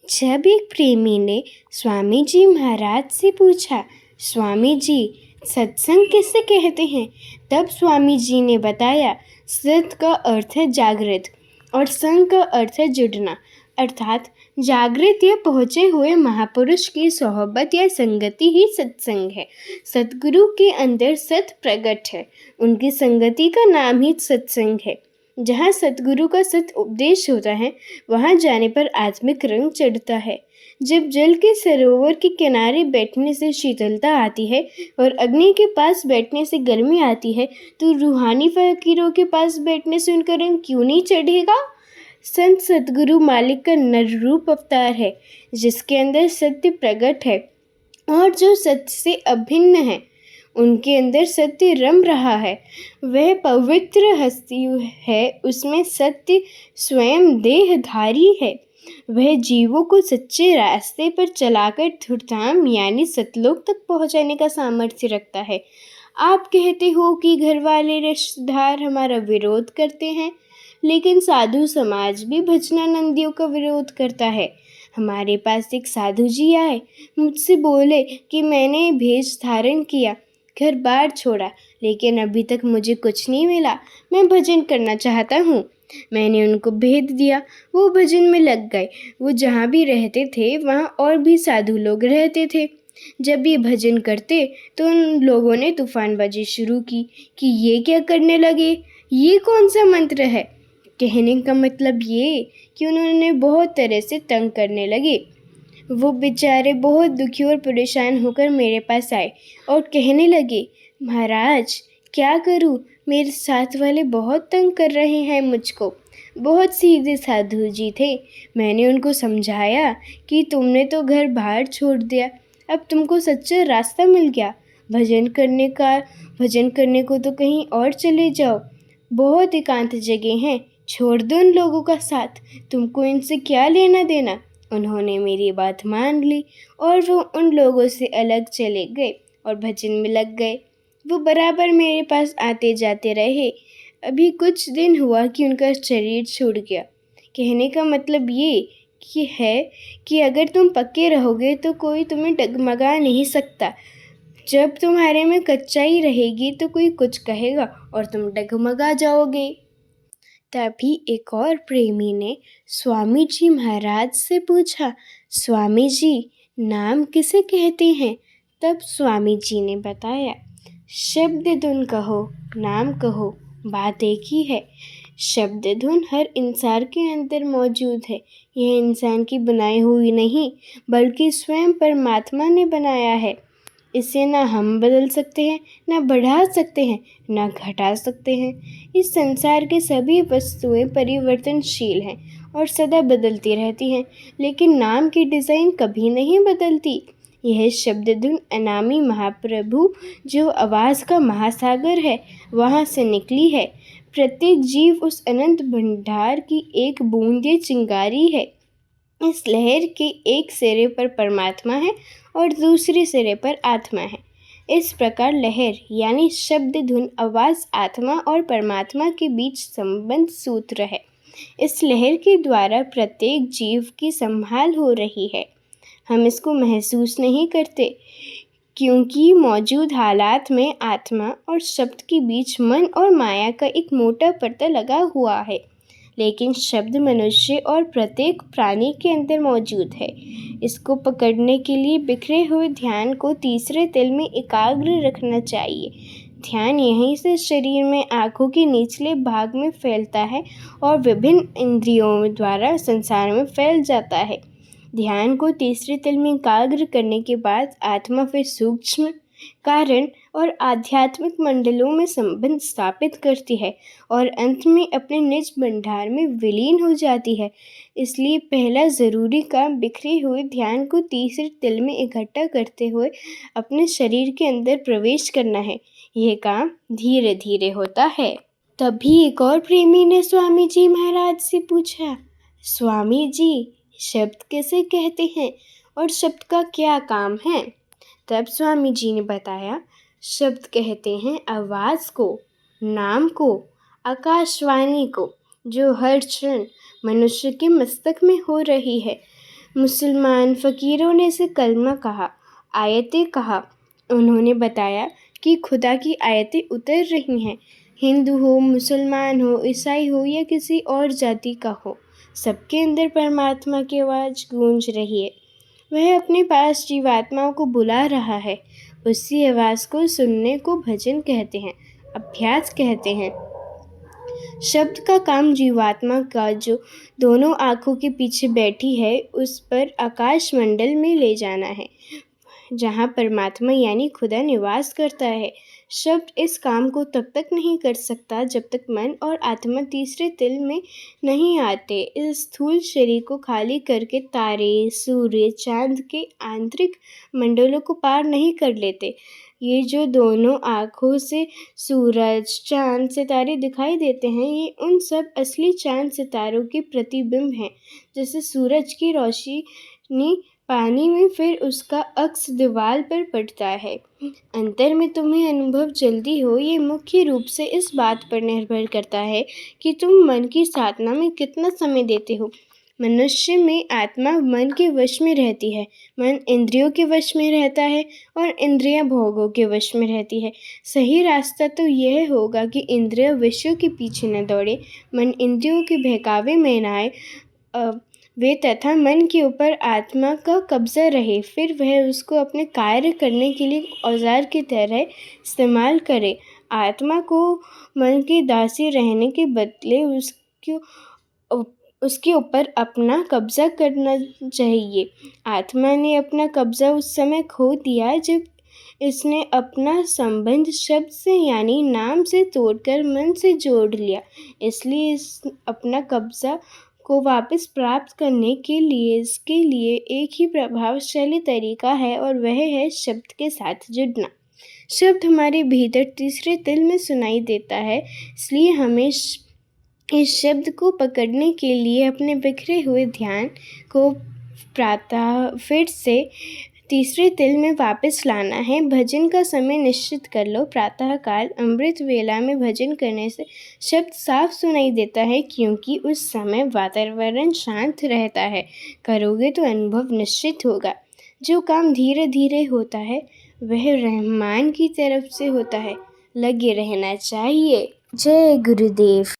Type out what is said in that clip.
जब एक प्रेमी ने स्वामी जी महाराज से पूछा, स्वामी जी सत्संग किसे कहते हैं? तब स्वामी जी ने बताया, सत का अर्थ है जागृत और संग का अर्थ है जुड़ना, अर्थात जागृत या पहुँचे हुए महापुरुष की सोहबत या संगति ही सत्संग है। सतगुरु के अंदर सत प्रकट है, उनकी संगति का नाम ही सत्संग है। जहाँ सतगुरु का सत उपदेश होता है, वहाँ जाने पर आत्मिक रंग चढ़ता है। जब जल के सरोवर के किनारे बैठने से शीतलता आती है और अग्नि के पास बैठने से गर्मी आती है, तो रूहानी फकीरों के पास बैठने से उनका रंग क्यों नहीं चढ़ेगा? संत सतगुरु मालिक का नर रूप अवतार है, जिसके अंदर सत्य प्रकट है और जो सत्य से अभिन्न है। उनके अंदर सत्य रम रहा है। वह पवित्र हस्ती है, उसमें सत्य स्वयं देहधारी है। वह जीवों को सच्चे रास्ते पर चलाकर धुरधाम यानी सतलोक तक पहुंचाने का सामर्थ्य रखता है। आप कहते हो कि घर वाले रिश्तेदार हमारा विरोध करते हैं, लेकिन साधु समाज भी भजनानंदियों का विरोध करता है। हमारे पास एक साधु जी आए, मुझसे बोले कि मैंने भेष धारण किया, घर बार छोड़ा, लेकिन अभी तक मुझे कुछ नहीं मिला। मैं भजन करना चाहता हूँ। मैंने उनको भेद दिया, वो भजन में लग गए। वो जहाँ भी रहते थे वहाँ और भी साधु लोग रहते थे। जब ये भजन करते तो उन लोगों ने तूफानबाजी शुरू की कि ये क्या करने लगे, ये कौन सा मंत्र है। कहने का मतलब ये कि उन्होंने बहुत तरह से तंग करने लगे। वो बेचारे बहुत दुखी और परेशान होकर मेरे पास आए और कहने लगे, महाराज क्या करूं, मेरे साथ वाले बहुत तंग कर रहे हैं मुझको। बहुत सीधे साधु जी थे। मैंने उनको समझाया कि तुमने तो घर बाहर छोड़ दिया, अब तुमको सच्चा रास्ता मिल गया। भजन करने को तो कहीं और चले जाओ, बहुत एकांत जगह हैं, छोड़ दो उन लोगों का साथ, तुमको इनसे क्या लेना देना। उन्होंने मेरी बात मान ली और वो उन लोगों से अलग चले गए और भजन में लग गए। वो बराबर मेरे पास आते जाते रहे। अभी कुछ दिन हुआ कि उनका शरीर छूट गया। कहने का मतलब ये है कि अगर तुम पक्के रहोगे तो कोई तुम्हें डगमगा नहीं सकता। जब तुम्हारे में कच्चाई रहेगी तो कोई कुछ कहेगा और तुम डगमगा जाओगे। तभी एक और प्रेमी ने स्वामी जी महाराज से पूछा, स्वामी जी नाम किसे कहते हैं? तब स्वामी जी ने बताया, शब्द धुन कहो, नाम कहो, बात एक ही है। शब्द धुन हर इंसान के अंदर मौजूद है। यह इंसान की बनाई हुई नहीं, बल्कि स्वयं परमात्मा ने बनाया है। इसे ना हम बदल सकते हैं, ना बढ़ा सकते हैं, ना घटा सकते हैं। इस संसार के सभी वस्तुएं परिवर्तनशील हैं और सदा बदलती रहती हैं, लेकिन नाम की डिज़ाइन कभी नहीं बदलती। यह शब्द धुन अनामी महाप्रभु जो आवाज़ का महासागर है, वहाँ से निकली है। प्रत्येक जीव उस अनंत भंडार की एक बूंद या चिंगारी है। इस लहर के एक सिरे पर परमात्मा है और दूसरे सिरे पर आत्मा है। इस प्रकार लहर यानी शब्द धुन आवाज़ आत्मा और परमात्मा के बीच संबंध सूत्र है। इस लहर के द्वारा प्रत्येक जीव की संभाल हो रही है। हम इसको महसूस नहीं करते, क्योंकि मौजूद हालात में आत्मा और शब्द के बीच मन और माया का एक मोटा पर्दा लगा हुआ है। लेकिन शब्द मनुष्य और प्रत्येक प्राणी के अंदर मौजूद है। इसको पकड़ने के लिए बिखरे हुए ध्यान को तीसरे तिल में एकाग्र रखना चाहिए। ध्यान यहीं से शरीर में आँखों के निचले भाग में फैलता है और विभिन्न इंद्रियों द्वारा संसार में फैल जाता है। ध्यान को तीसरे तिल में एकाग्र करने के बाद आत्मा फिर सूक्ष्म, कारण और आध्यात्मिक मंडलों में संबंध स्थापित करती है और अंत में अपने निज भंडार में विलीन हो जाती है। इसलिए पहला ज़रूरी काम बिखरे हुए ध्यान को तीसरे तिल में इकट्ठा करते हुए अपने शरीर के अंदर प्रवेश करना है। यह काम धीरे धीरे होता है। तभी एक और प्रेमी ने स्वामी जी महाराज से पूछा, स्वामी जी शब्द किसे कहते हैं और शब्द का क्या काम है? तब स्वामी जी ने बताया, शब्द कहते हैं आवाज़ को, नाम को, आकाशवाणी को, जो हर क्षण मनुष्य के मस्तक में हो रही है। मुसलमान फ़कीरों ने इसे कलमा कहा, आयतें कहा। उन्होंने बताया कि खुदा की आयतें उतर रही हैं। हिंदू हो, मुसलमान हो, ईसाई हो या किसी और जाति का हो, सबके अंदर परमात्मा की आवाज़ गूंज रही है। वह अपने पास जीवात्माओं को बुला रहा है। उसी आवाज़ को सुनने को भजन कहते हैं, अभ्यास कहते हैं। शब्द का काम जीवात्मा का जो दोनों आँखों के पीछे बैठी है उस पर आकाश मंडल में ले जाना है, जहाँ परमात्मा यानी खुदा निवास करता है। शब्द इस काम को तब तक नहीं कर सकता जब तक मन और आत्मा तीसरे तिल में नहीं आते, इस स्थूल शरीर को खाली करके तारे, सूर्य, चांद के आंतरिक मंडलों को पार नहीं कर लेते। ये जो दोनों आँखों से सूरज, चांद, सितारे दिखाई देते हैं, ये उन सब असली चांद सितारों के प्रतिबिंब हैं। जैसे सूरज की रोशनी पानी में फिर उसका अक्स दीवार पर पड़ता है। अंतर में तुम्हें अनुभव जल्दी हो, ये मुख्य रूप से इस बात पर निर्भर करता है कि तुम मन की साधना में कितना समय देते हो। मनुष्य में आत्मा मन के वश में रहती है, मन इंद्रियों के वश में रहता है और इंद्रियां भोगों के वश में रहती है। सही रास्ता तो यह होगा कि इंद्रिय विषयों के पीछे न दौड़े, मन इंद्रियों के बहकावे में न आए, वे तथा मन के ऊपर आत्मा का कब्जा रहे। फिर वह उसको अपने कार्य करने के लिए औजार की तरह इस्तेमाल करे। आत्मा को मन की दासी रहने के बदले उसके ऊपर अपना कब्जा करना चाहिए। आत्मा ने अपना कब्जा उस समय खो दिया जब इसने अपना संबंध शब्द से यानी नाम से तोड़कर मन से जोड़ लिया। इसलिए इस अपना कब्जा को वापस प्राप्त करने के लिए इसके लिए एक ही प्रभावशाली तरीका है और वह है शब्द के साथ जुड़ना। शब्द हमारे भीतर तीसरे तिल में सुनाई देता है, इसलिए हमें इस शब्द को पकड़ने के लिए अपने बिखरे हुए ध्यान को प्रातः फिर से तीसरे तिल में वापस लाना है। भजन का समय निश्चित कर लो। प्रातःकाल अमृत वेला में भजन करने से शब्द साफ सुनाई देता है, क्योंकि उस समय वातावरण शांत रहता है। करोगे तो अनुभव निश्चित होगा। जो काम धीरे धीरे होता है वह रहमान की तरफ से होता है। लगे रहना चाहिए। जय गुरुदेव।